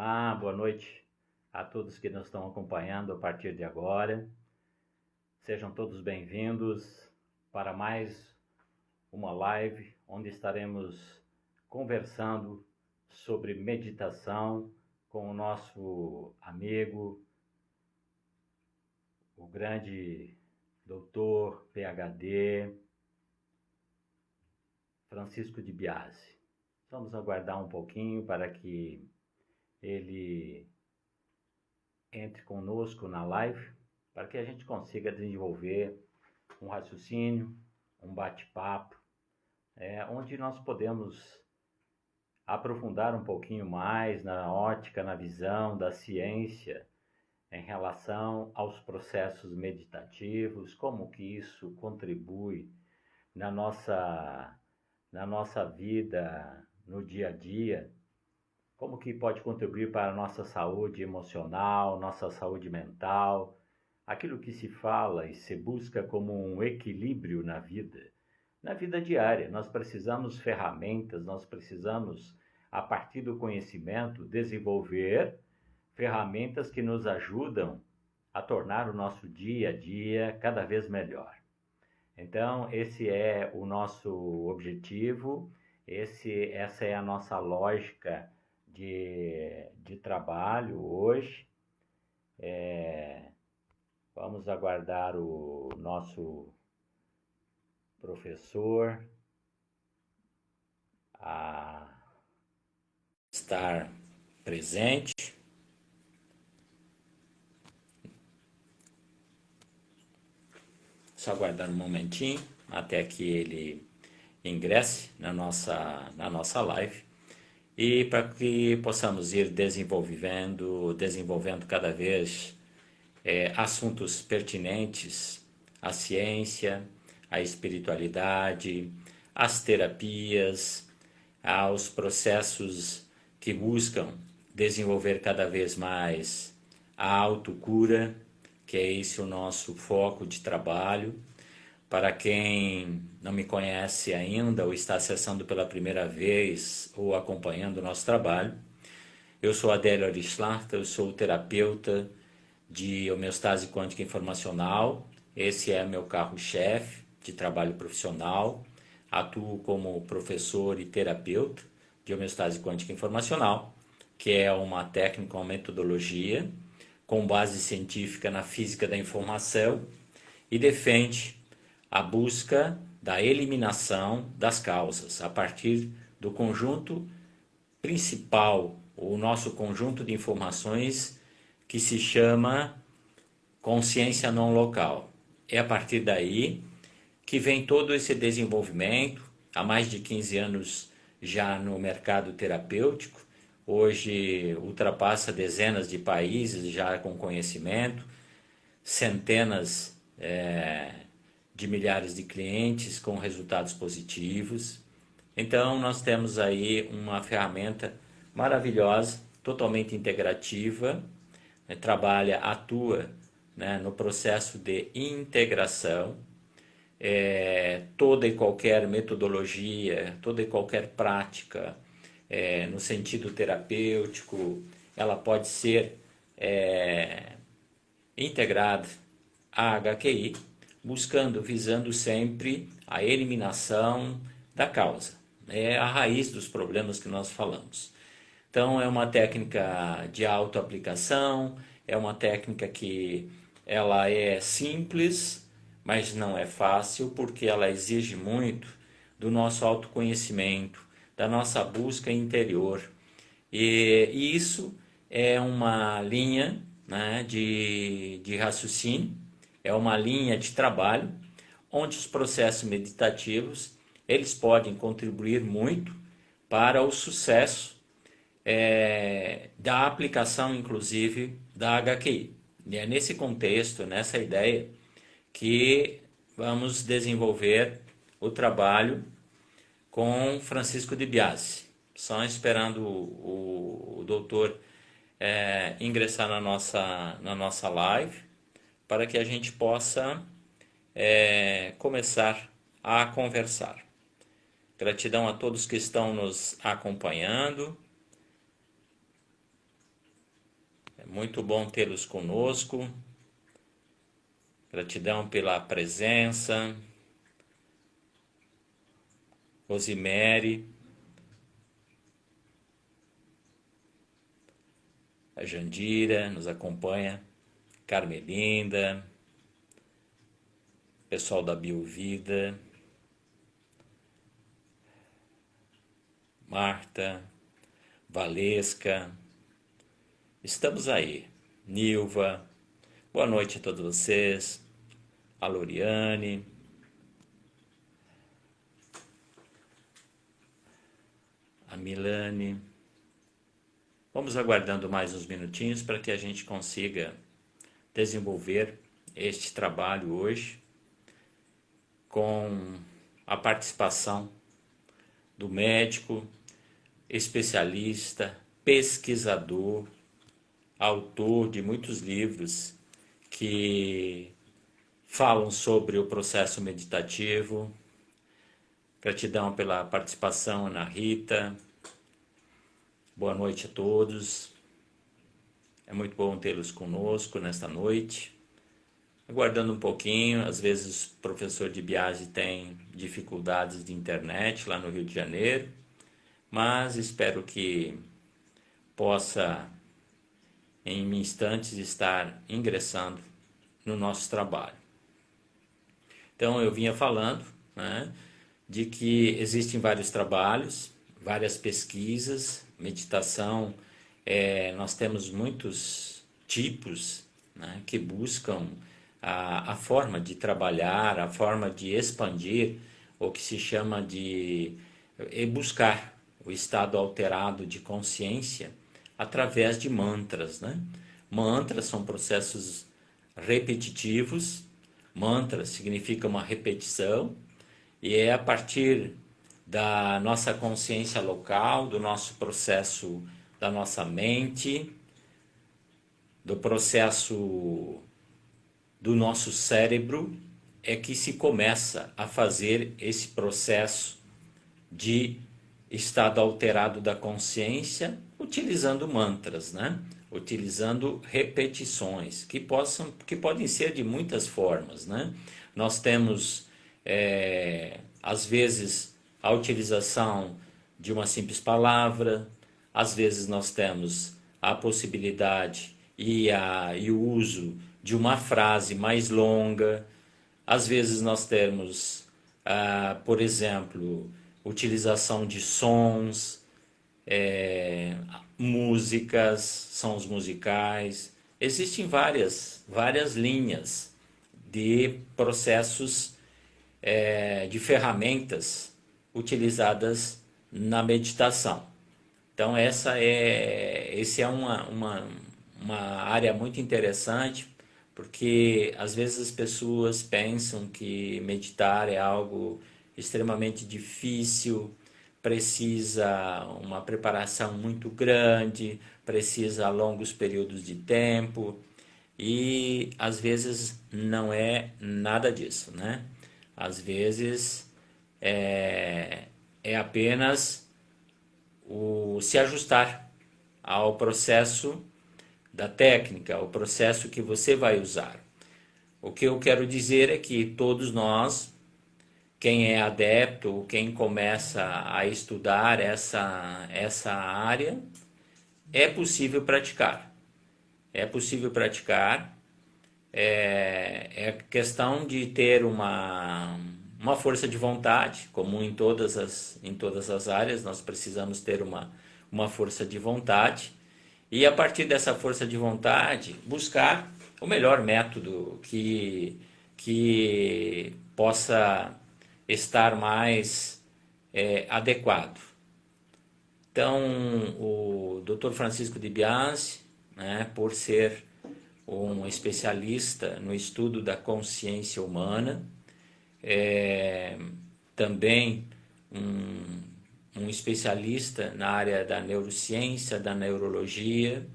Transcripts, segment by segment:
Olá, boa noite a todos que nos estão acompanhando a partir de agora. Sejam todos bem-vindos para mais uma live onde estaremos conversando sobre meditação com o nosso amigo, o grande doutor PhD Francisco de Biase. Vamos aguardar um pouquinho para que ele entre conosco na live, para que a gente consiga desenvolver um raciocínio, um bate-papo, onde nós podemos aprofundar um pouquinho mais na ótica, na visão da ciência em relação aos processos meditativos, como que isso contribui na nossa vida, no dia a dia, como que pode contribuir para a nossa saúde emocional, nossa saúde mental, aquilo que se fala e se busca como um equilíbrio na vida diária. Nós precisamos ferramentas, nós precisamos, a partir do conhecimento, desenvolver ferramentas que nos ajudam a tornar o nosso dia a dia cada vez melhor. Então, esse é o nosso objetivo, essa é a nossa lógica de trabalho hoje. Vamos aguardar o nosso professor a estar presente. Só aguardar um momentinho até que ele ingresse na nossa live. E para que possamos ir desenvolvendo cada vez assuntos pertinentes à ciência, à espiritualidade, às terapias, aos processos que buscam desenvolver cada vez mais a autocura, que é esse o nosso foco de trabalho. Para quem não me conhece ainda ou está acessando pela primeira vez ou acompanhando o nosso trabalho, eu sou Adélio Arislata, eu sou terapeuta de homeostase quântica informacional. Esse é meu carro-chefe de trabalho profissional. Atuo como professor e terapeuta de homeostase quântica informacional, que é uma técnica, uma metodologia com base científica na física da informação e defende a busca da eliminação das causas a partir do conjunto principal, o nosso conjunto de informações que se chama consciência não local. É a partir daí que vem todo esse desenvolvimento, há mais de 15 anos já no mercado terapêutico, hoje ultrapassa dezenas de países já com conhecimento, centenas de milhares de clientes com resultados positivos. Então nós temos aí uma ferramenta maravilhosa, totalmente integrativa, atua no processo de integração. Toda e qualquer metodologia, toda e qualquer prática no sentido terapêutico, ela pode ser integrada à HQI, visando sempre a eliminação da causa. É a raiz dos problemas que nós falamos. Então é uma técnica de autoaplicação, é uma técnica que ela é simples, mas não é fácil, porque ela exige muito do nosso autoconhecimento, da nossa busca interior. E isso é uma linha de raciocínio, é uma linha de trabalho, onde os processos meditativos eles podem contribuir muito para o sucesso da aplicação, inclusive, da HQI. E é nesse contexto, nessa ideia, que vamos desenvolver o trabalho com Francisco de Biase. Só esperando o doutor ingressar na nossa live, para que a gente possa começar a conversar. Gratidão a todos que estão nos acompanhando. É muito bom tê-los conosco. Gratidão pela presença. Rosimere, a Jandira nos acompanha, Carmelinda, pessoal da Biovida, Marta, Valesca, estamos aí. Nilva, boa noite a todos vocês, a Loriane, a Milane. Vamos aguardando mais uns minutinhos para que a gente consiga desenvolver este trabalho hoje com a participação do médico, especialista, pesquisador, autor de muitos livros que falam sobre o processo meditativo. Gratidão pela participação, Ana Rita. Boa noite a todos. É muito bom tê-los conosco nesta noite. Aguardando um pouquinho, às vezes o professor de Biase tem dificuldades de internet lá no Rio de Janeiro, mas espero que possa, em instantes, estar ingressando no nosso trabalho. Então, eu vinha falando, né, de que existem vários trabalhos, várias pesquisas, meditação, nós temos muitos tipos, né, que buscam a forma de trabalhar, a forma de expandir, o que se chama de buscar o estado alterado de consciência através de mantras, né? Mantras são processos repetitivos, mantra significa uma repetição, e é a partir da nossa consciência local, do nosso processo, da nossa mente, do processo do nosso cérebro, é que se começa a fazer esse processo de estado alterado da consciência, utilizando mantras, né? Utilizando repetições, que podem ser de muitas formas, né? Nós temos, às vezes, a utilização de uma simples palavra, às vezes nós temos a possibilidade e o uso de uma frase mais longa, às vezes nós temos, por exemplo, utilização de sons, músicas, sons musicais. Existem várias linhas de processos, de ferramentas utilizadas na meditação. Então essa é uma área muito interessante, porque às vezes as pessoas pensam que meditar é algo extremamente difícil, precisa uma preparação muito grande, precisa longos períodos de tempo, e às vezes não é nada disso, né? Às vezes é apenas o se ajustar ao processo da técnica, ao processo que você vai usar. O que eu quero dizer é que todos nós, quem é adepto, quem começa a estudar essa área, é possível praticar. É possível praticar, é questão de ter uma força de vontade, como em todas as áreas, nós precisamos ter uma força de vontade, e a partir dessa força de vontade, buscar o melhor método que possa estar mais adequado. Então, o Dr. Francisco de Biase, né, por ser um especialista no estudo da consciência humana, também um especialista na área da neurociência, da neurologia,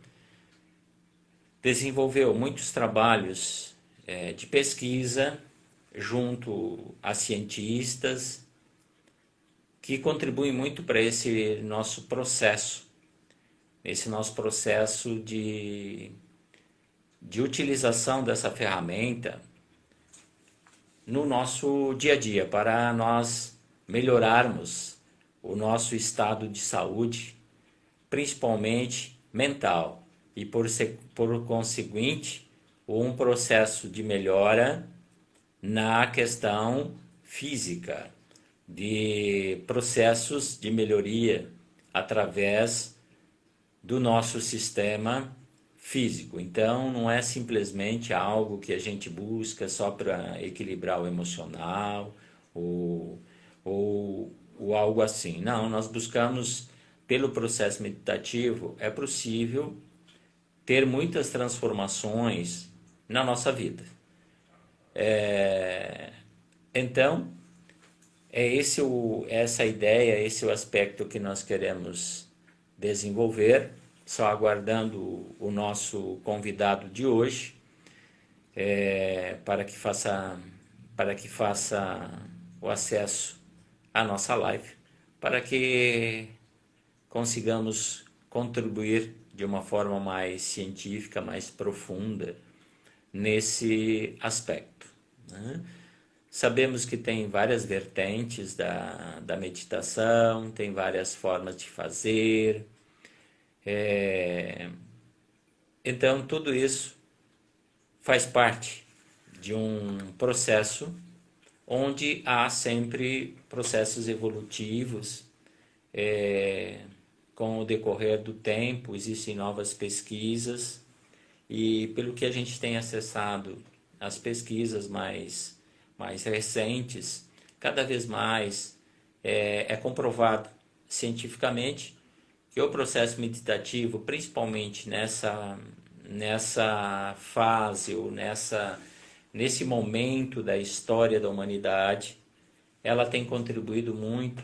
desenvolveu muitos trabalhos de pesquisa junto a cientistas que contribuem muito para esse nosso processo nesse nosso processo de utilização dessa ferramenta no nosso dia a dia, para nós melhorarmos o nosso estado de saúde, principalmente mental, e por conseguinte, um processo de melhora na questão física, de processos de melhoria através do nosso sistema físico. Então, não é simplesmente algo que a gente busca só para equilibrar o emocional ou algo assim. Não, nós buscamos, pelo processo meditativo, é possível ter muitas transformações na nossa vida. Então, essa ideia, esse é o aspecto que nós queremos desenvolver, só aguardando o nosso convidado de hoje, para que faça o acesso à nossa live, para que consigamos contribuir de uma forma mais científica, mais profunda nesse aspecto, né? Sabemos que tem várias vertentes da meditação, tem várias formas de fazer. Então, tudo isso faz parte de um processo onde há sempre processos evolutivos. Com o decorrer do tempo, existem novas pesquisas, e pelo que a gente tem acessado as pesquisas mais recentes, cada vez mais é comprovado cientificamente que o processo meditativo, principalmente nessa fase ou nesse momento da história da humanidade, ela tem contribuído muito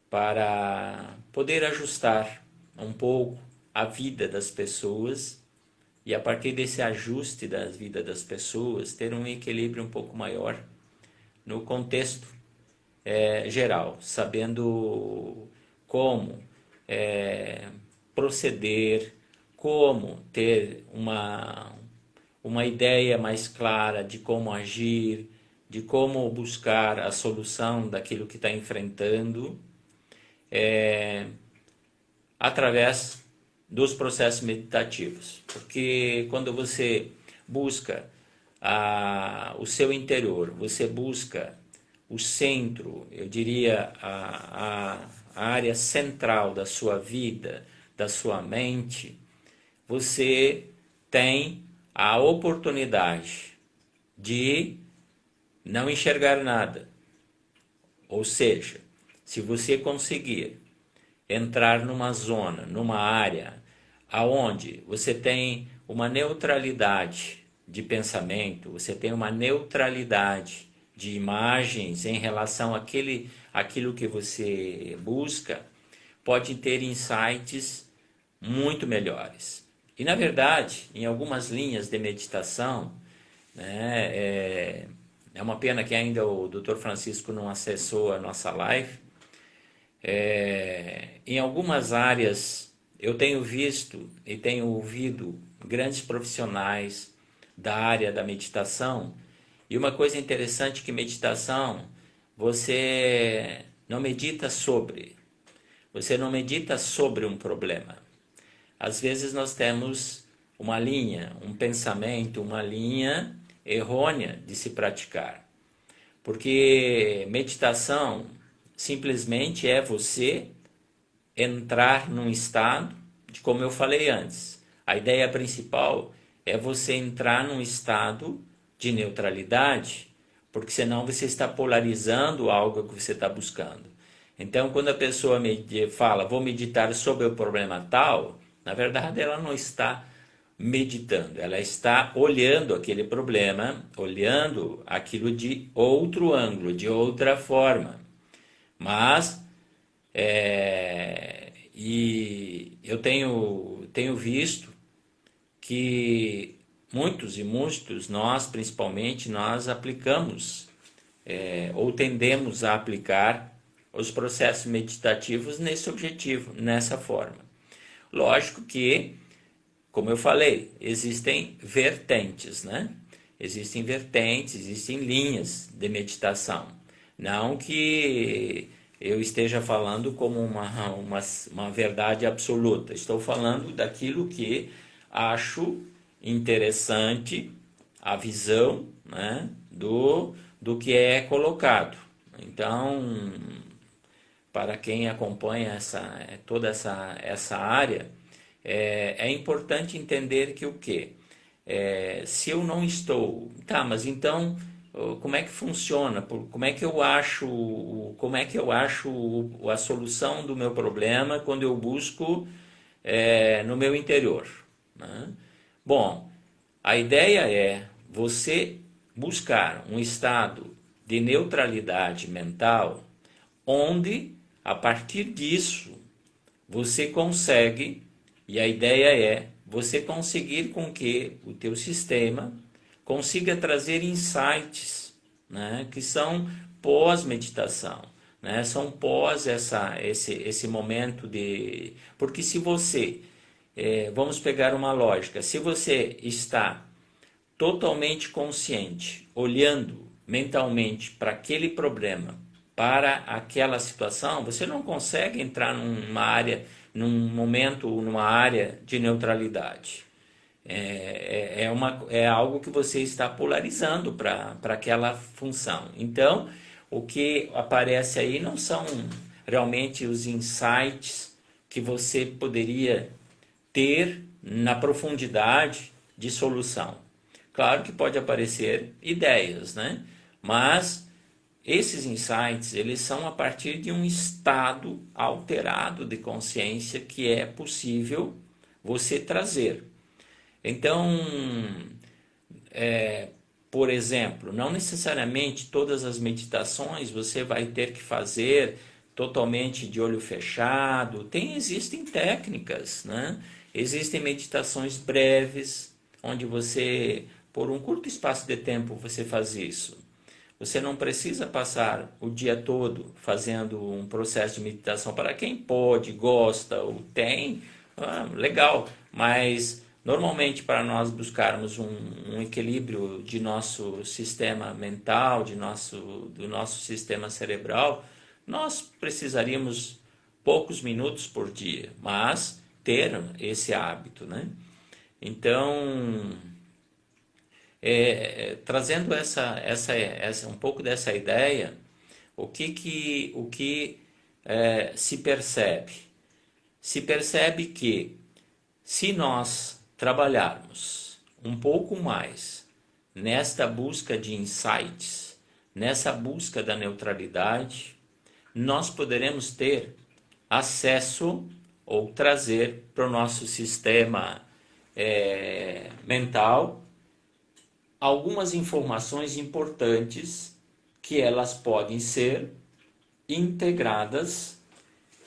para poder ajustar um pouco a vida das pessoas, e a partir desse ajuste da vida das pessoas, ter um equilíbrio um pouco maior no contexto geral, sabendo como proceder, como ter uma ideia mais clara de como agir, de como buscar a solução daquilo que está enfrentando, através dos processos meditativos. Porque quando você busca o seu interior, você busca o centro, eu diria a área central da sua vida, da sua mente, você tem a oportunidade de não enxergar nada. Ou seja, se você conseguir entrar numa zona, numa área aonde você tem uma neutralidade de pensamento, você tem uma neutralidade de imagens em relação àquilo que você busca, pode ter insights muito melhores. E, na verdade, em algumas linhas de meditação, né, é uma pena que ainda o Dr. Francisco não acessou a nossa live. Em algumas áreas, eu tenho visto e tenho ouvido grandes profissionais da área da meditação, e uma coisa interessante que meditação, você não medita sobre um problema. Às vezes nós temos uma linha, um pensamento, uma linha errônea de se praticar. Porque meditação simplesmente é você entrar num estado de, como eu falei antes, a ideia principal é você entrar num estado de neutralidade, porque senão você está polarizando algo que você está buscando. Então, quando a pessoa fala, vou meditar sobre o problema tal, na verdade ela não está meditando, ela está olhando aquele problema, olhando aquilo de outro ângulo, de outra forma. Mas, e eu tenho visto que muitos, nós principalmente, nós aplicamos, ou tendemos a aplicar os processos meditativos nesse objetivo, nessa forma. Lógico que, como eu falei, existem vertentes, né? Existem vertentes, existem linhas de meditação. Não que eu esteja falando como uma verdade absoluta. Estou falando daquilo que acho interessante, a visão, né, do que é colocado. Então, para quem acompanha toda essa área, é importante entender que o quê? Se eu não estou... Tá, mas então, como é que funciona? Como é que eu acho, a solução do meu problema quando eu busco no meu interior, né? Bom, a ideia é você buscar um estado de neutralidade mental onde, a partir disso, você consegue, e a ideia é você conseguir com que o teu sistema consiga trazer insights, né, que são pós-meditação, né, são pós esse momento de... Porque se você, vamos pegar uma lógica, se você está totalmente consciente, olhando mentalmente para aquele problema, para aquela situação, você não consegue entrar num momento, numa área de neutralidade. É algo que você está polarizando para aquela função. Então, o que aparece aí não são realmente os insights que você poderia ter na profundidade de solução. Claro que pode aparecer ideias, né? Mas esses insights, eles são a partir de um estado alterado de consciência que é possível você trazer. Então, por exemplo, não necessariamente todas as meditações você vai ter que fazer totalmente de olho fechado. Existem técnicas, né? Existem meditações breves, onde você, por um curto espaço de tempo, você faz isso. Você não precisa passar o dia todo fazendo um processo de meditação. Para quem pode, gosta ou tem, legal. Mas normalmente para nós buscarmos um equilíbrio de nosso sistema mental, do nosso sistema cerebral, nós precisaríamos poucos minutos por dia, mas ter esse hábito, né? Então, trazendo um pouco dessa ideia, o que se percebe? Se percebe que se nós trabalharmos um pouco mais nesta busca de insights, nessa busca da neutralidade, nós poderemos ter acesso ou trazer para o nosso sistema mental algumas informações importantes que elas podem ser integradas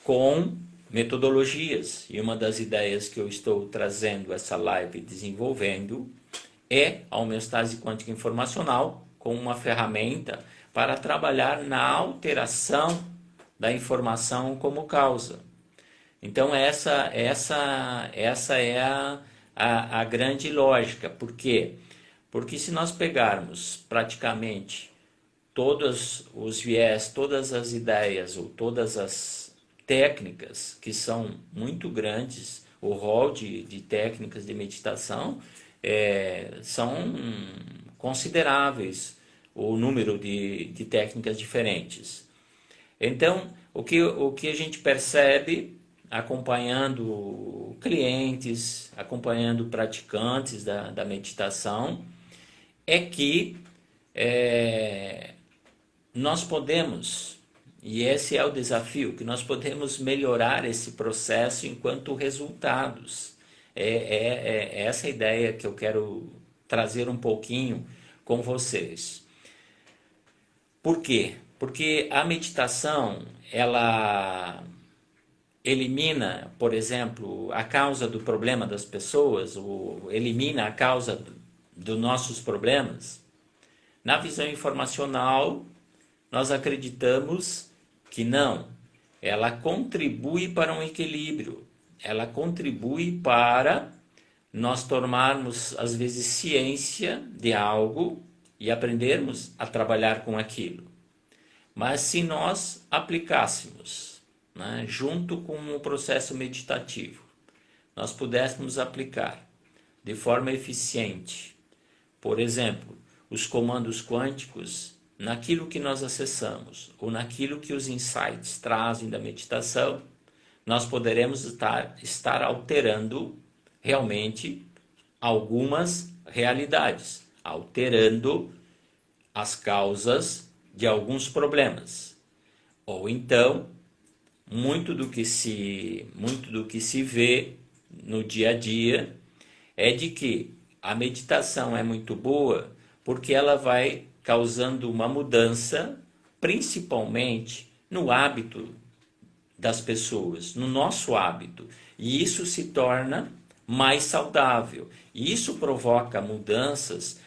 com metodologias. E uma das ideias que eu estou trazendo essa live desenvolvendo é a homeostase quântica informacional como uma ferramenta para trabalhar na alteração da informação como causa. Então essa é a grande lógica. Por quê? Porque se nós pegarmos praticamente todos os viés, todas as ideias ou todas as técnicas que são muito grandes, o rol de técnicas de meditação, são consideráveis o número de técnicas diferentes. Então, o que a gente percebe acompanhando clientes, acompanhando praticantes da meditação, é que nós podemos, e esse é o desafio, que nós podemos melhorar esse processo enquanto resultados. É essa ideia que eu quero trazer um pouquinho com vocês. Por quê? Porque a meditação, ela elimina, por exemplo, a causa do problema das pessoas, ou elimina a causa dos nossos problemas. Na visão informacional, nós acreditamos que não. Ela contribui para um equilíbrio. ela contribui para nós tomarmos, às vezes, ciência de algo e aprendermos a trabalhar com aquilo. Mas se nós aplicássemos, né, junto com o processo meditativo, nós pudéssemos aplicar de forma eficiente, por exemplo, os comandos quânticos naquilo que nós acessamos ou naquilo que os insights trazem da meditação, nós poderemos estar alterando realmente algumas realidades, alterando as causas de alguns problemas. Ou então, muito do que se vê no dia a dia é de que a meditação é muito boa porque ela vai causando uma mudança, principalmente no hábito das pessoas, no nosso hábito. E isso se torna mais saudável. E isso provoca mudanças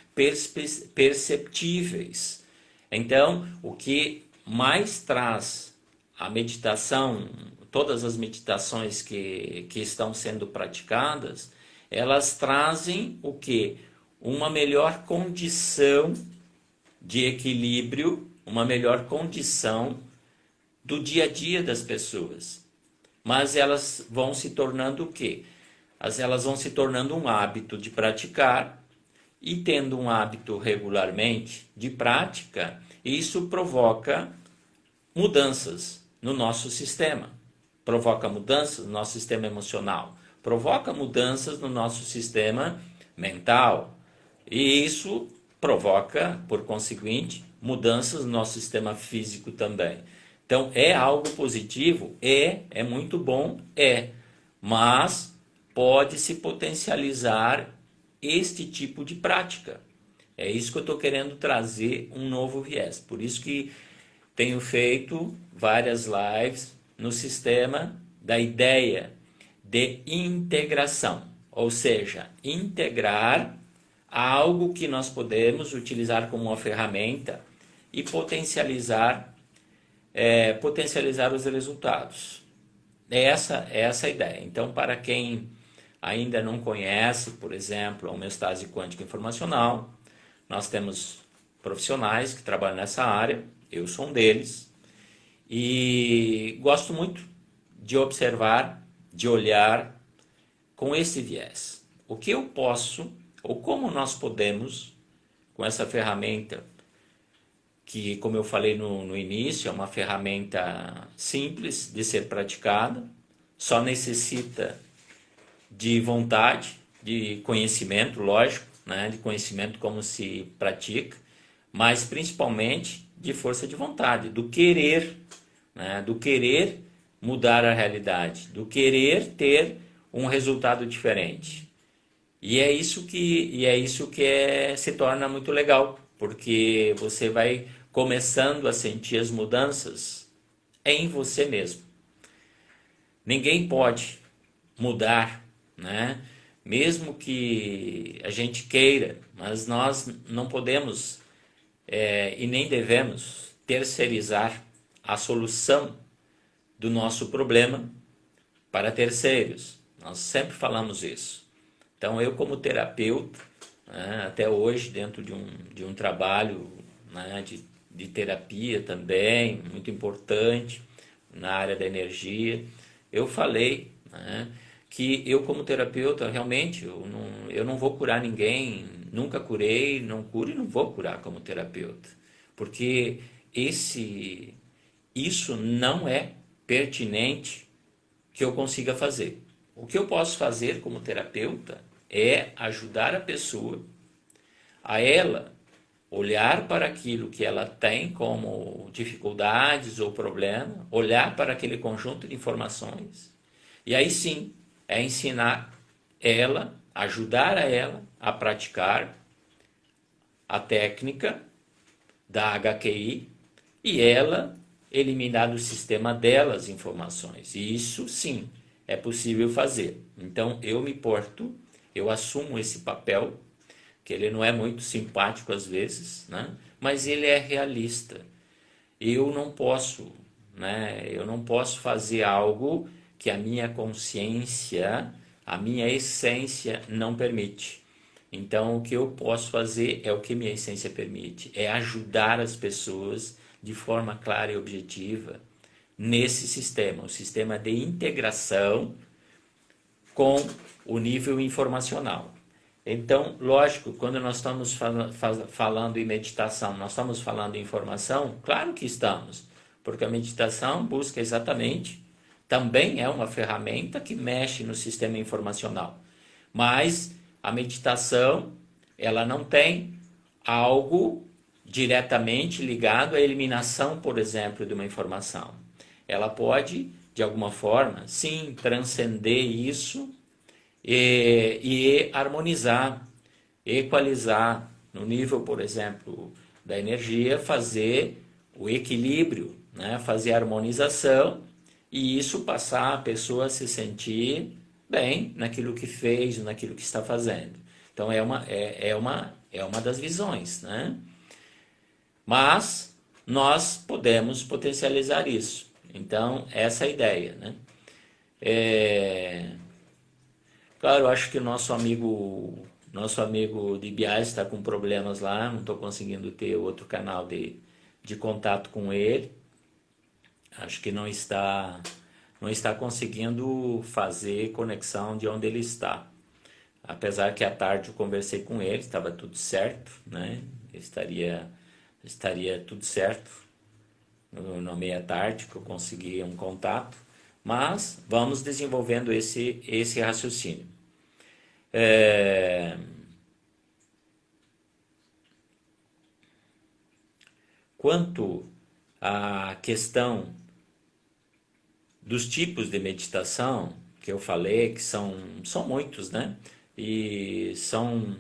perceptíveis. Então, o que mais traz a meditação, todas as meditações que estão sendo praticadas, elas trazem o quê? Uma melhor condição de equilíbrio, uma melhor condição do dia a dia das pessoas. Mas elas vão se tornando o quê? Elas vão se tornando um hábito de praticar, e tendo um hábito regularmente de prática, isso provoca mudanças no nosso sistema, provoca mudanças no nosso sistema emocional, provoca mudanças no nosso sistema mental, e isso provoca, por conseguinte, mudanças no nosso sistema físico também. Então, é algo positivo? É muito bom? Mas pode se potencializar este tipo de prática. É isso que eu estou querendo trazer, um novo viés. Por isso que tenho feito várias lives no sistema da ideia de integração, ou seja, integrar algo que nós podemos utilizar como uma ferramenta e potencializar os resultados. Essa é a ideia. Então, para quem ainda não conhece, por exemplo, a homeostase quântica informacional, nós temos profissionais que trabalham nessa área, eu sou um deles, e gosto muito de observar, de olhar com esse viés. O que eu posso, ou como nós podemos, com essa ferramenta, que, como eu falei no início, é uma ferramenta simples de ser praticada, só necessita de vontade, de conhecimento, lógico, né? De conhecimento como se pratica, mas principalmente de força de vontade, do querer, né? Do querer mudar a realidade, do querer ter um resultado diferente. E é isso que se torna muito legal, porque você vai começando a sentir as mudanças em você mesmo. Ninguém pode mudar, né? Mesmo que a gente queira, mas nós não podemos e nem devemos terceirizar a solução do nosso problema para terceiros. Nós sempre falamos isso. Então, eu como terapeuta, né, até hoje, dentro de um trabalho, né, de terapia também, muito importante, na área da energia, eu falei, né, que eu como terapeuta, realmente, eu não vou curar ninguém, nunca curei, não curo e não vou curar como terapeuta. Porque isso não é pertinente que eu consiga fazer. O que eu posso fazer como terapeuta é ajudar a pessoa a ela olhar para aquilo que ela tem como dificuldades ou problema, olhar para aquele conjunto de informações, e aí sim é ensinar ela, ajudar a ela a praticar a técnica da HQI e ela eliminar do sistema dela as informações. E isso sim é possível fazer. Então eu assumo esse papel, que ele não é muito simpático às vezes, né? Mas ele é realista. Eu não posso fazer algo que a minha consciência, a minha essência não permite. Então, o que eu posso fazer é o que minha essência permite, é ajudar as pessoas de forma clara e objetiva nesse sistema, o sistema de integração com o nível informacional. Então, lógico, quando nós estamos falando em meditação, nós estamos falando em informação? Claro que estamos, porque a meditação busca exatamente, também é uma ferramenta que mexe no sistema informacional, mas a meditação, ela não tem algo diretamente ligado à eliminação, por exemplo, de uma informação. Ela pode, de alguma forma, sim, transcender isso e harmonizar, equalizar no nível, por exemplo, da energia, fazer o equilíbrio, né? Fazer a harmonização e isso passar a pessoa a se sentir bem naquilo que fez, naquilo que está fazendo. Então é uma das visões, né? Mas nós podemos potencializar isso. Então, essa é a ideia, né? Claro, eu acho que o nosso amigo de Biás está com problemas lá, não estou conseguindo ter outro canal de contato com ele. Acho que não está conseguindo fazer conexão de onde ele está. Apesar que à tarde eu conversei com ele, estava tudo certo, né? Estaria tudo certo na meia-tarde que eu consegui um contato, mas vamos desenvolvendo esse raciocínio. Quanto à questão dos tipos de meditação que eu falei, que são muitos, né? E são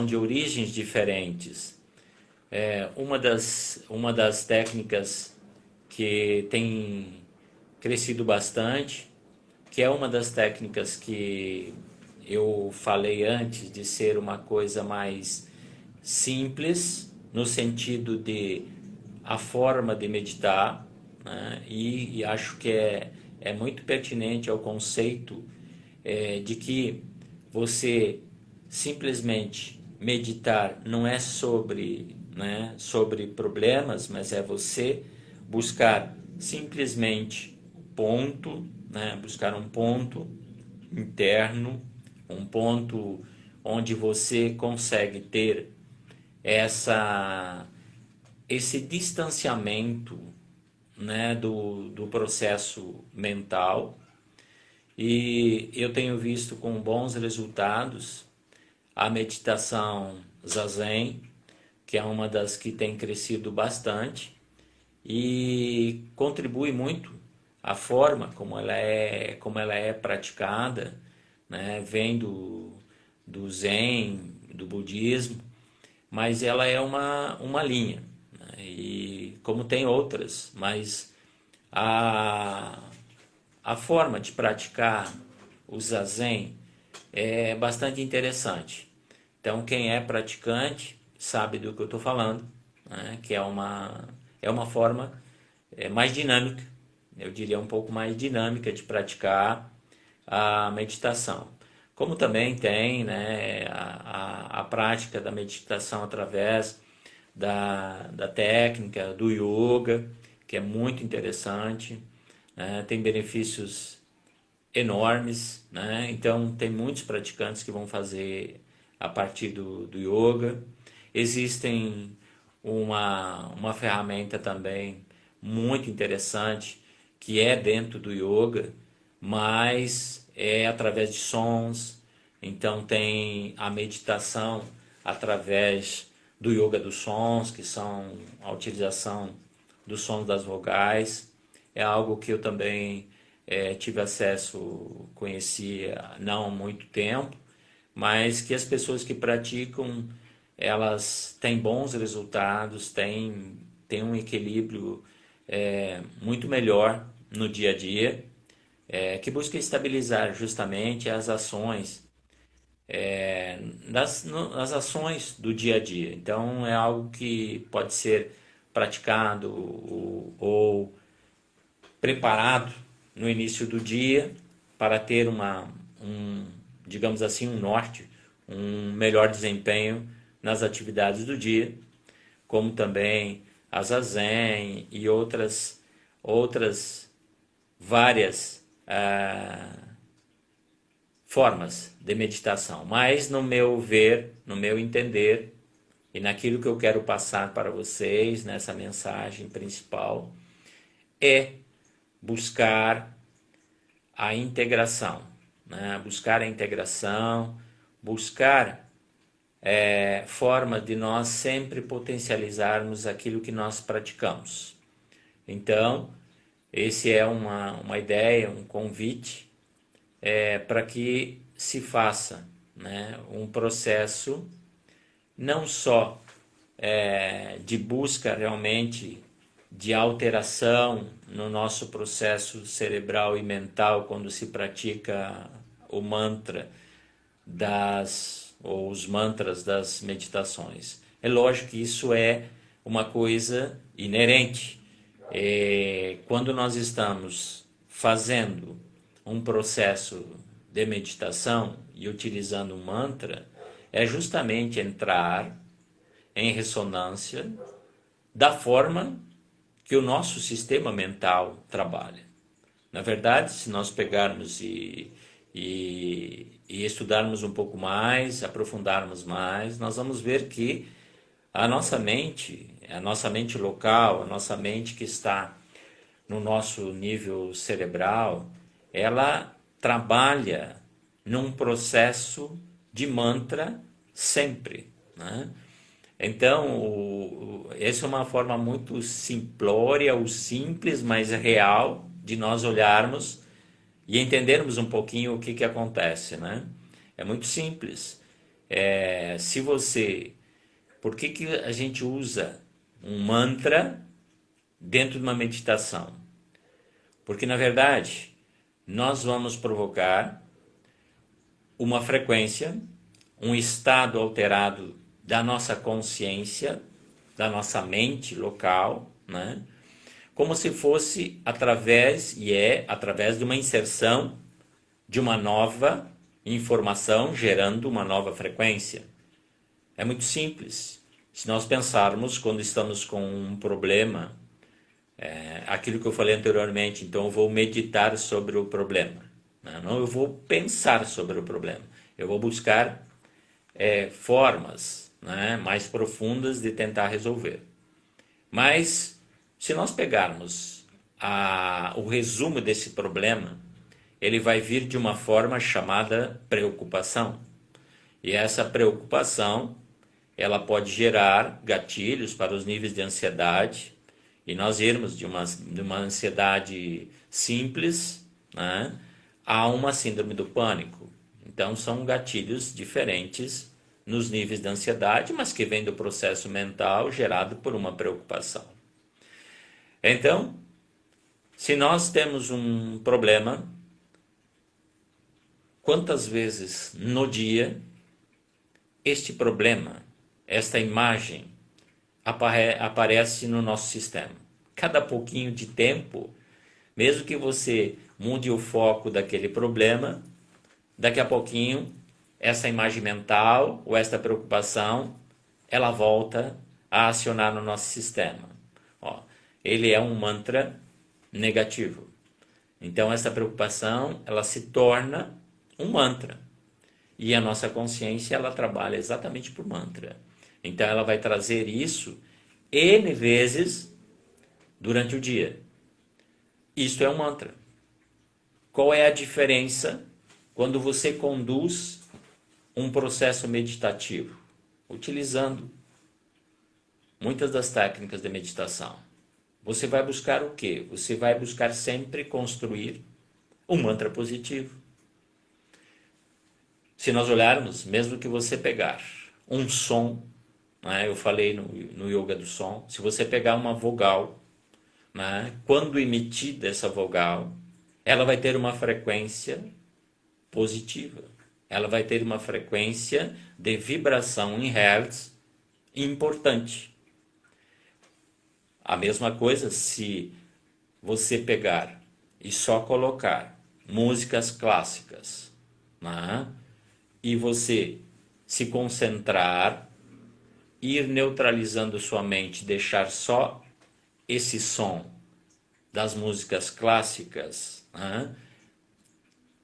de origens diferentes. Uma das técnicas que tem crescido bastante, que é uma das técnicas que eu falei antes de ser uma coisa mais simples, no sentido de a forma de meditar, né? E acho que é muito pertinente ao conceito de que você simplesmente meditar não é sobre problemas, mas é você buscar simplesmente ponto, né? Buscar um ponto interno, um ponto onde você consegue ter esse distanciamento, né, do processo mental. E eu tenho visto com bons resultados a meditação Zazen, que é uma das que tem crescido bastante e contribui muito a forma como ela é praticada, né? Vem do Zen, do budismo, mas ela é uma linha, né? E como tem outras, mas a forma de praticar o Zazen é bastante interessante. Então, quem é praticante sabe do que eu estou falando, né? Que é uma forma mais dinâmica, eu diria um pouco mais dinâmica de praticar a meditação. Como também tem, né, a prática da meditação através da técnica, do yoga, que é muito interessante, né? Tem benefícios enormes, né? Então tem muitos praticantes que vão fazer a partir do yoga. Existem uma ferramenta também muito interessante que é dentro do yoga, mas é através de sons. Então tem a meditação através do yoga dos sons, que são a utilização dos sons das vogais. É algo que eu também tive acesso, conheci não há muito tempo, mas que as pessoas que praticam, elas têm bons resultados, têm um equilíbrio muito melhor no dia a dia, que busca estabilizar justamente as ações, nas ações do dia a dia. Então é algo que pode ser praticado ou preparado no início do dia para ter digamos assim, um norte, um melhor desempenho nas atividades do dia, como também a Zazen e outras várias formas de meditação. Mas no meu ver, no meu entender e naquilo que eu quero passar para vocês nessa mensagem principal é buscar a integração, né? Buscar a integração, buscar forma de nós sempre potencializarmos aquilo que nós praticamos. Então, esse é uma ideia, um convite para que se faça, né, um processo não só de busca realmente de alteração no nosso processo cerebral e mental quando se pratica o mantra ou os mantras das meditações. É lógico que isso é uma coisa inerente. Quando nós estamos fazendo um processo de meditação e utilizando um mantra, é justamente entrar em ressonância da forma que o nosso sistema mental trabalha. Na verdade, se nós pegarmos e estudarmos um pouco mais, aprofundarmos mais, nós vamos ver que a nossa mente local, a nossa mente que está no nosso nível cerebral, ela trabalha num processo de mantra sempre, né? Então, essa é uma forma muito simplória, ou simples, mas real, de nós olharmos e entendermos um pouquinho o que acontece, né? É muito simples. Por que a gente usa um mantra dentro de uma meditação? Porque, na verdade, nós vamos provocar uma frequência, um estado alterado da nossa consciência, da nossa mente local, né? Como se fosse através de uma inserção de uma nova informação gerando uma nova frequência. É muito simples. Se nós pensarmos quando estamos com um problema, aquilo que eu falei anteriormente, então eu vou meditar sobre o problema. Não, eu vou pensar sobre o problema. Eu vou buscar formas, né, mais profundas de tentar resolver. Mas, se nós pegarmos o resumo desse problema, ele vai vir de uma forma chamada preocupação. E essa preocupação, ela pode gerar gatilhos para os níveis de ansiedade, e nós irmos de uma ansiedade simples, né, a uma síndrome do pânico. Então, são gatilhos diferentes nos níveis de ansiedade, mas que vêm do processo mental gerado por uma preocupação. Então, se nós temos um problema, quantas vezes no dia este problema, esta imagem, aparece no nosso sistema? Cada pouquinho de tempo, mesmo que você mude o foco daquele problema, daqui a pouquinho, essa imagem mental ou esta preocupação, ela volta a acionar no nosso sistema. Ele é um mantra negativo. Então, essa preocupação, ela se torna um mantra. E a nossa consciência, ela trabalha exatamente por mantra. Então, ela vai trazer isso N vezes durante o dia. Isto é um mantra. Qual é a diferença quando você conduz um processo meditativo, utilizando muitas das técnicas de meditação? Você vai buscar o quê? Você vai buscar sempre construir um mantra positivo. Se nós olharmos, mesmo que você pegar um som, né, eu falei no yoga do som, se você pegar uma vogal, né, quando emitida essa vogal, ela vai ter uma frequência positiva. Ela vai ter uma frequência de vibração em hertz importante. A mesma coisa se você pegar e só colocar músicas clássicas, né? E você se concentrar, ir neutralizando sua mente, deixar só esse som das músicas clássicas, né?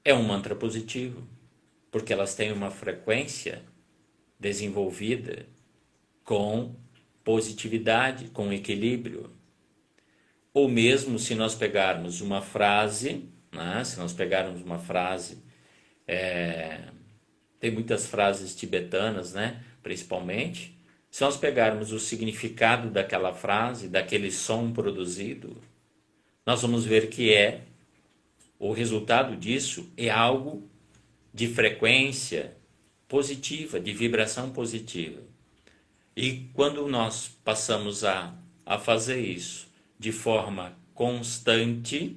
É um mantra positivo, porque elas têm uma frequência desenvolvida com positividade, com equilíbrio. Ou mesmo se nós pegarmos uma frase, né? Se nós pegarmos uma frase, tem muitas frases tibetanas, né? Principalmente, se nós pegarmos o significado daquela frase, daquele som produzido, nós vamos ver que o resultado disso é algo de frequência positiva, de vibração positiva. E quando nós passamos a fazer isso de forma constante,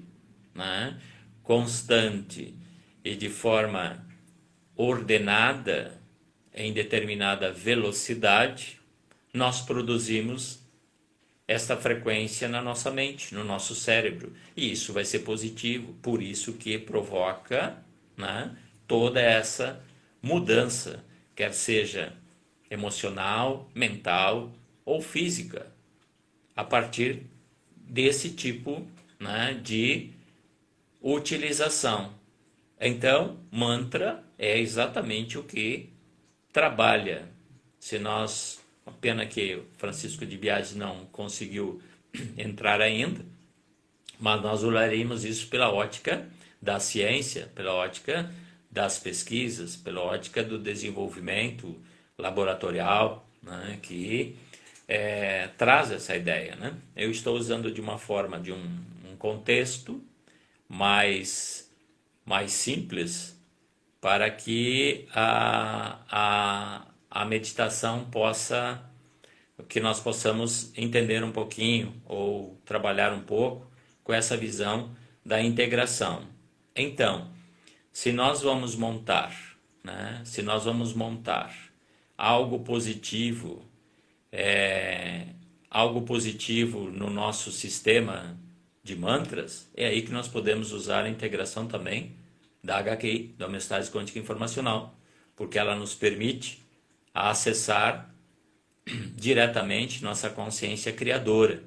né? Constante e de forma ordenada, em determinada velocidade, nós produzimos esta frequência na nossa mente, no nosso cérebro. E isso vai ser positivo, por isso que provoca, né, toda essa mudança, quer seja emocional, mental ou física, a partir desse tipo, né, de utilização. Então, mantra é exatamente o que trabalha. Se nós, a pena que Francisco de Biagi não conseguiu entrar ainda, mas nós olharemos isso pela ótica da ciência, pela ótica das pesquisas, pela ótica do desenvolvimento laboratorial, né, que traz essa ideia, né? Eu estou usando de uma forma, de um contexto mais simples, para que a meditação possa, que nós possamos entender um pouquinho ou trabalhar um pouco com essa visão da integração. Então, se nós vamos montar, né? Se nós vamos montar algo positivo, algo positivo no nosso sistema de mantras, é aí que nós podemos usar a integração também da HQI, da homeostase quântica informacional, porque ela nos permite acessar diretamente nossa consciência criadora,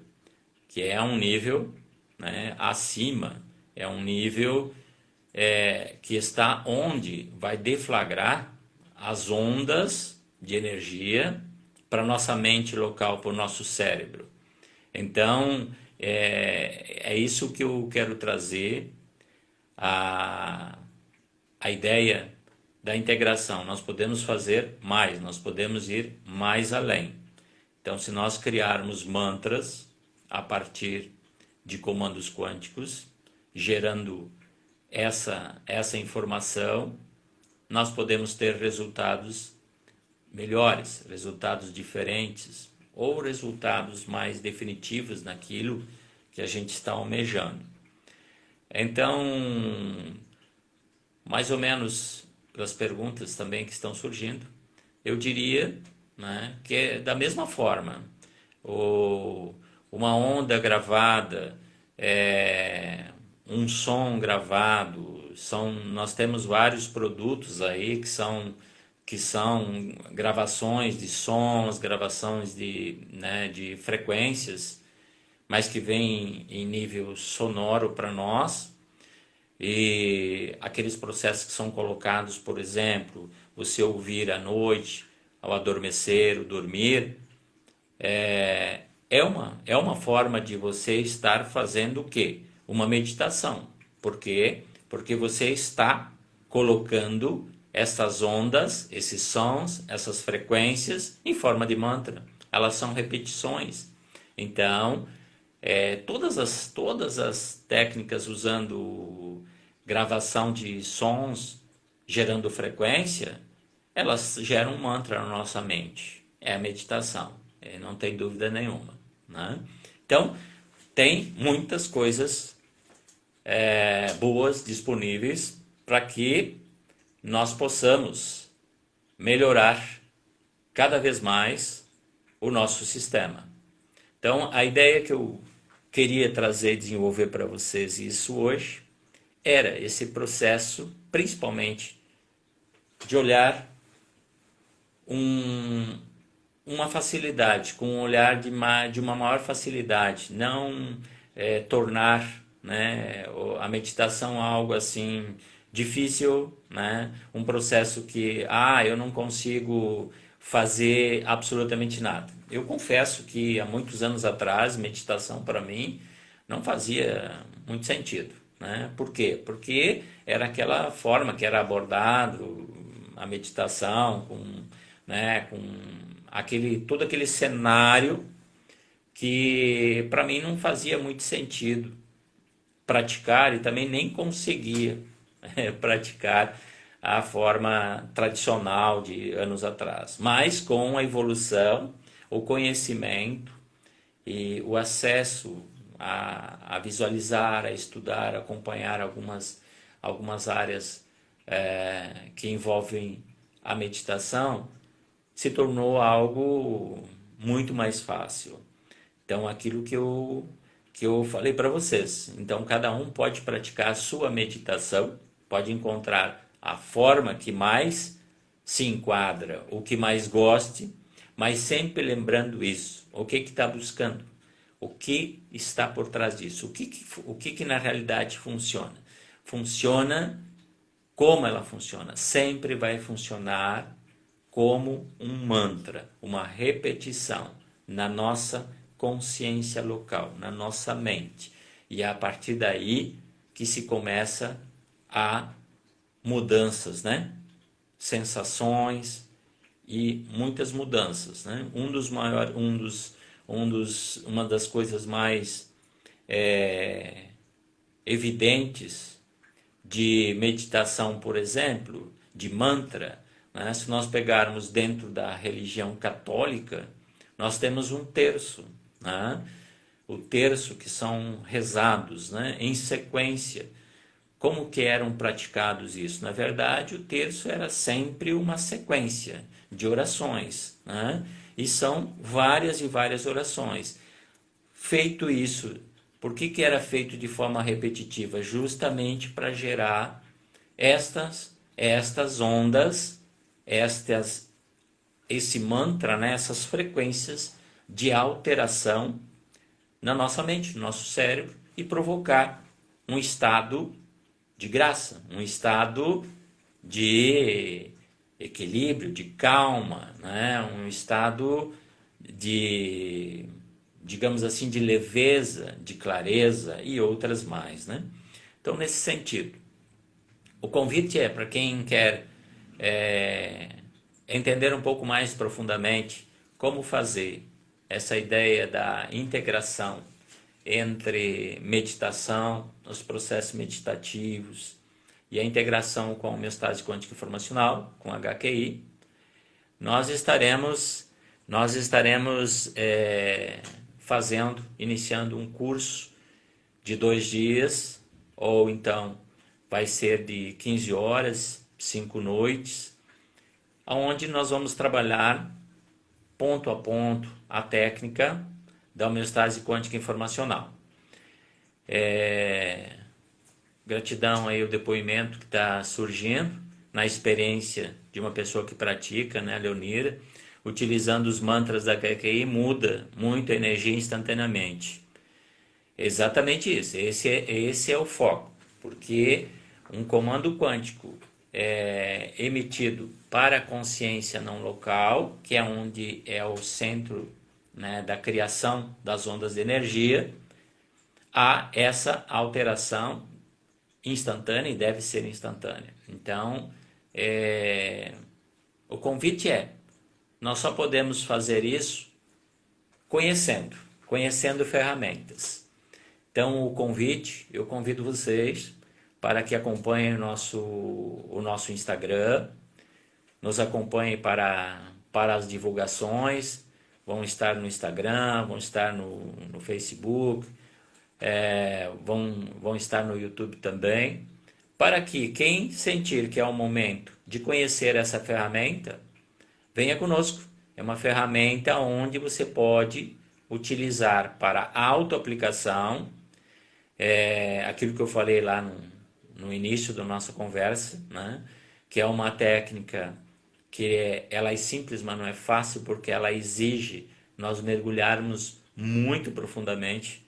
que é um nível, né, acima, é um nível que está onde vai deflagrar as ondas de energia para nossa mente local, para o nosso cérebro. Então, é isso que eu quero trazer, a ideia da integração. Nós podemos fazer mais, nós podemos ir mais além. Então, se nós criarmos mantras a partir de comandos quânticos, gerando essa informação, nós podemos ter resultados melhores, resultados diferentes, ou resultados mais definitivos naquilo que a gente está almejando. Então, mais ou menos pelas perguntas também que estão surgindo, eu diria, né, que é da mesma forma, uma onda gravada, um som gravado, nós temos vários produtos aí que são gravações de sons, gravações de frequências, mas que vêm em nível sonoro para nós. E aqueles processos que são colocados, por exemplo, você ouvir à noite, ao adormecer, ou dormir, é uma forma de você estar fazendo o quê? Uma meditação. Por quê? Porque você está colocando essas ondas, esses sons, essas frequências em forma de mantra. Elas são repetições. Então, todas as técnicas usando gravação de sons, gerando frequência, elas geram um mantra na nossa mente. É a meditação, não tem dúvida nenhuma, né? Então, tem muitas coisas boas disponíveis para que nós possamos melhorar cada vez mais o nosso sistema. Então, a ideia que eu queria trazer e desenvolver para vocês isso hoje era esse processo, principalmente, de olhar uma facilidade, com um olhar de uma maior facilidade, não tornar, né, a meditação algo assim difícil, né, um processo que eu não consigo fazer absolutamente nada. Eu confesso que há muitos anos atrás, meditação para mim não fazia muito sentido, né? Por quê? Porque era aquela forma que era abordado a meditação com todo aquele cenário que para mim não fazia muito sentido praticar e também nem conseguia praticar a forma tradicional de anos atrás. Mas com a evolução, o conhecimento e o acesso a visualizar, a estudar, a acompanhar algumas áreas que envolvem a meditação, se tornou algo muito mais fácil. Então, aquilo que eu falei para vocês. Então, cada um pode praticar a sua meditação, pode encontrar a forma que mais se enquadra, o que mais goste, mas sempre lembrando isso. O que está buscando? O que está por trás disso? O que na realidade funciona? Funciona como ela funciona. Sempre vai funcionar como um mantra, uma repetição na nossa consciência local, na nossa mente. E é a partir daí que se começa a mudanças, né? Sensações e muitas mudanças, né? Uma das coisas mais evidentes de meditação, por exemplo, de mantra, né? Se nós pegarmos dentro da religião católica, nós temos um terço, né? O terço que são rezados, né? Em sequência. Como que eram praticados isso? Na verdade, o terço era sempre uma sequência de orações, né? E são várias e várias orações. Feito isso, por que era feito de forma repetitiva? Justamente para gerar estas ondas, esse mantra, né? Essas frequências de alteração na nossa mente, no nosso cérebro, e provocar um estado de graça, um estado de equilíbrio, de calma, né? Um estado de, digamos assim, de leveza, de clareza e outras mais, né? Então, nesse sentido, o convite é para quem quer entender um pouco mais profundamente como fazer essa ideia da integração entre meditação, os processos meditativos e a integração com a homeostase quântica informacional, com HQI, nós estaremos iniciando um curso de 2 dias, ou então vai ser de 15 horas, 5 noites, onde nós vamos trabalhar ponto a ponto a técnica da homeostase quântica informacional. Gratidão aí o depoimento que está surgindo na experiência de uma pessoa que pratica, né, Leonira, utilizando os mantras da KQI muda muito a energia instantaneamente. Exatamente isso, esse é o foco, porque um comando quântico emitido para a consciência não local, que é onde é o centro, né, da criação das ondas de energia, há essa alteração instantânea e deve ser instantânea. Então, o convite nós só podemos fazer isso conhecendo ferramentas. Então, eu convido vocês para que acompanhem o nosso Instagram, nos acompanhem para as divulgações, vão estar no Instagram, vão estar no Facebook, vão estar no YouTube também, para que quem sentir que é o momento de conhecer essa ferramenta, venha conosco. É uma ferramenta onde você pode utilizar para autoaplicação, aquilo que eu falei lá no início da nossa conversa, né? Que é uma técnica que ela é simples, mas não é fácil, porque ela exige nós mergulharmos muito profundamente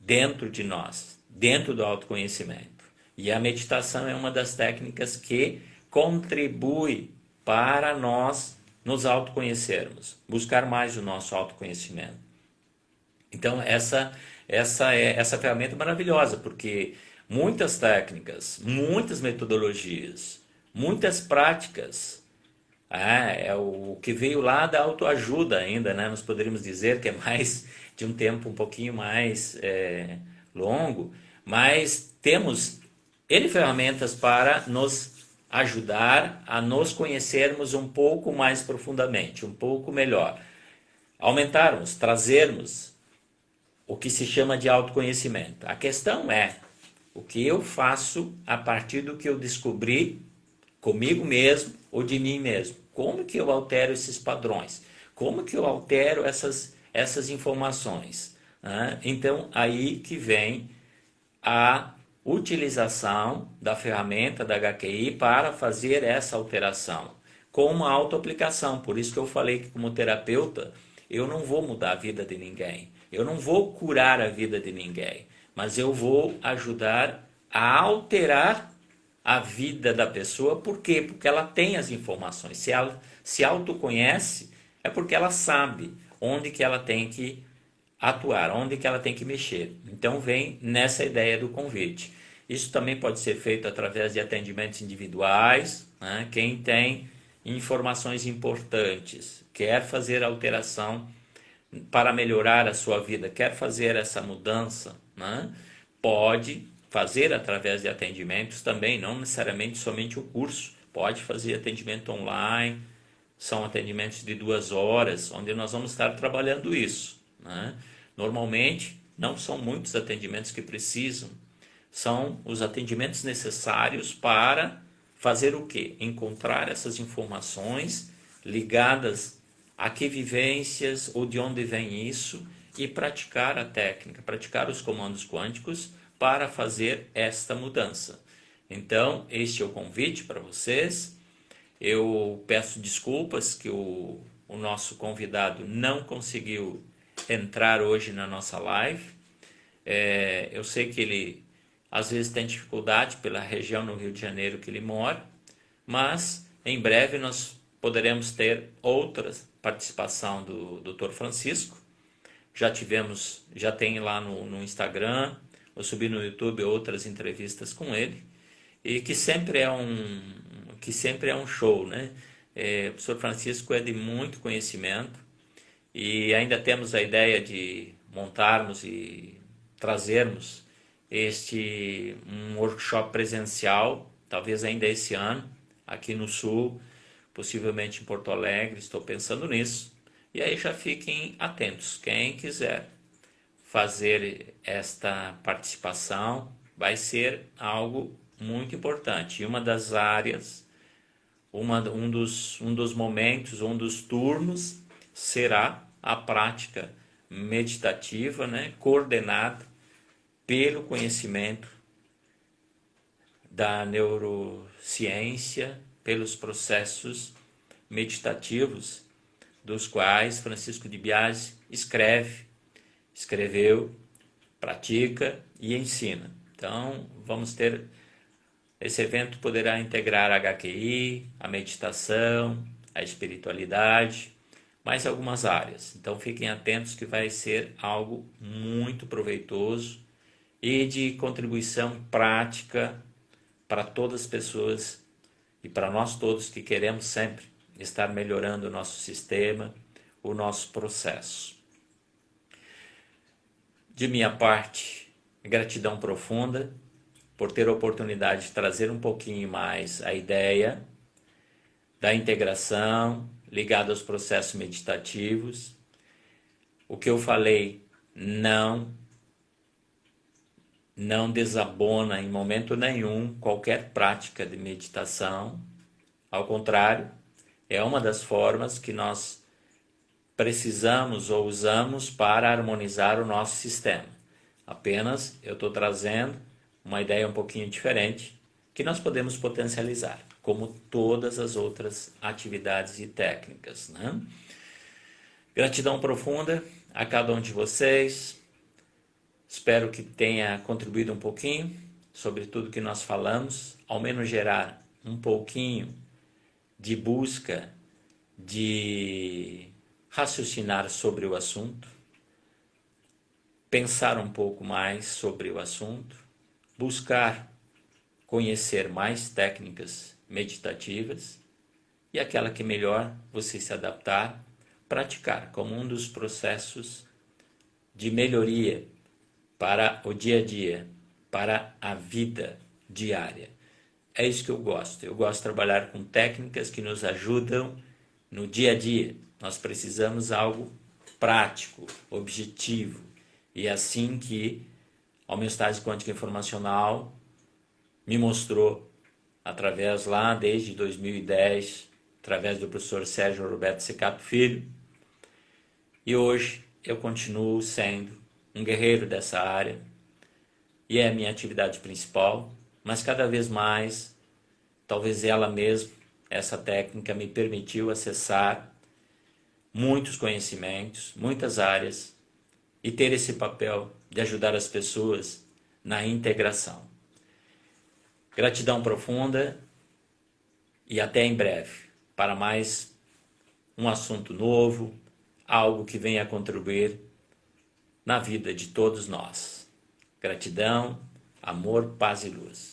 dentro de nós, dentro do autoconhecimento. E a meditação é uma das técnicas que contribui para nós nos autoconhecermos, buscar mais o nosso autoconhecimento. Então essa ferramenta é maravilhosa, porque muitas técnicas, muitas metodologias, muitas práticas, é o que veio lá da autoajuda ainda, né? Nós poderíamos dizer que é mais de um tempo um pouquinho mais longo, mas temos N ferramentas para nos ajudar a nos conhecermos um pouco mais profundamente, um pouco melhor. Aumentarmos, trazermos o que se chama de autoconhecimento. A questão é o que eu faço a partir do que eu descobri comigo mesmo ou de mim mesmo. Como que eu altero esses padrões? Como que eu altero essas informações? Então, aí que vem a utilização da ferramenta da HQI para fazer essa alteração, com uma autoaplicação. Por isso que eu falei que como terapeuta, eu não vou mudar a vida de ninguém, eu não vou curar a vida de ninguém, mas eu vou ajudar a alterar a vida da pessoa. Por quê? Porque ela tem as informações. Se ela se autoconhece, é porque ela sabe onde que ela tem que atuar, onde que ela tem que mexer. Então vem nessa ideia do convite. Isso também pode ser feito através de atendimentos individuais, né? Quem tem informações importantes, quer fazer alteração para melhorar a sua vida, quer fazer essa mudança, né? Pode fazer através de atendimentos também, não necessariamente somente o curso, pode fazer atendimento online, são atendimentos de 2 horas, onde nós vamos estar trabalhando isso, né? Normalmente, não são muitos atendimentos que precisam, são os atendimentos necessários para fazer o quê? Encontrar essas informações ligadas a que vivências ou de onde vem isso e praticar a técnica, praticar os comandos quânticos para fazer esta mudança. Então, este é o convite para vocês. Eu peço desculpas que o nosso convidado não conseguiu entrar hoje na nossa live. Eu sei que ele às vezes tem dificuldade pela região no Rio de Janeiro que ele mora, mas em breve nós poderemos ter outra participação do Dr. Francisco. Já tem lá no Instagram, eu subi no YouTube outras entrevistas com ele, e que sempre é um show, né? O professor Francisco é de muito conhecimento, e ainda temos a ideia de montarmos e trazermos um workshop presencial, talvez ainda esse ano, aqui no Sul, possivelmente em Porto Alegre, estou pensando nisso. E aí já fiquem atentos, quem quiser fazer esta participação, vai ser algo muito importante. E uma das áreas, um dos momentos, um dos turnos, será a prática meditativa, né, coordenada pelo conhecimento da neurociência, pelos processos meditativos, dos quais Francisco de Biase escreveu, pratica e ensina. Então, esse evento poderá integrar a HQI, a meditação, a espiritualidade, mais algumas áreas. Então, fiquem atentos que vai ser algo muito proveitoso e de contribuição prática para todas as pessoas e para nós todos que queremos sempre estar melhorando o nosso sistema, o nosso processo. De minha parte, gratidão profunda por ter a oportunidade de trazer um pouquinho mais a ideia da integração ligada aos processos meditativos. O que eu falei não desabona em momento nenhum qualquer prática de meditação. Ao contrário, é uma das formas que nós precisamos ou usamos para harmonizar o nosso sistema. Apenas eu estou trazendo uma ideia um pouquinho diferente que nós podemos potencializar, como todas as outras atividades e técnicas, né? Gratidão profunda a cada um de vocês. Espero que tenha contribuído um pouquinho sobre tudo que nós falamos, ao menos gerar um pouquinho de busca de raciocinar sobre o assunto, pensar um pouco mais sobre o assunto, buscar conhecer mais técnicas meditativas e aquela que melhor você se adaptar, praticar como um dos processos de melhoria para o dia a dia, para a vida diária. É isso que eu gosto. Eu gosto de trabalhar com técnicas que nos ajudam no dia a dia. Nós precisamos de algo prático, objetivo. E é assim que a homeostase quântica informacional me mostrou, através lá desde 2010, através do professor Sérgio Roberto Secato Filho. E hoje eu continuo sendo um guerreiro dessa área, e é a minha atividade principal, mas cada vez mais, talvez ela mesma, essa técnica me permitiu acessar muitos conhecimentos, muitas áreas, e ter esse papel de ajudar as pessoas na integração. Gratidão profunda e até em breve para mais um assunto novo, algo que venha a contribuir na vida de todos nós. Gratidão, amor, paz e luz.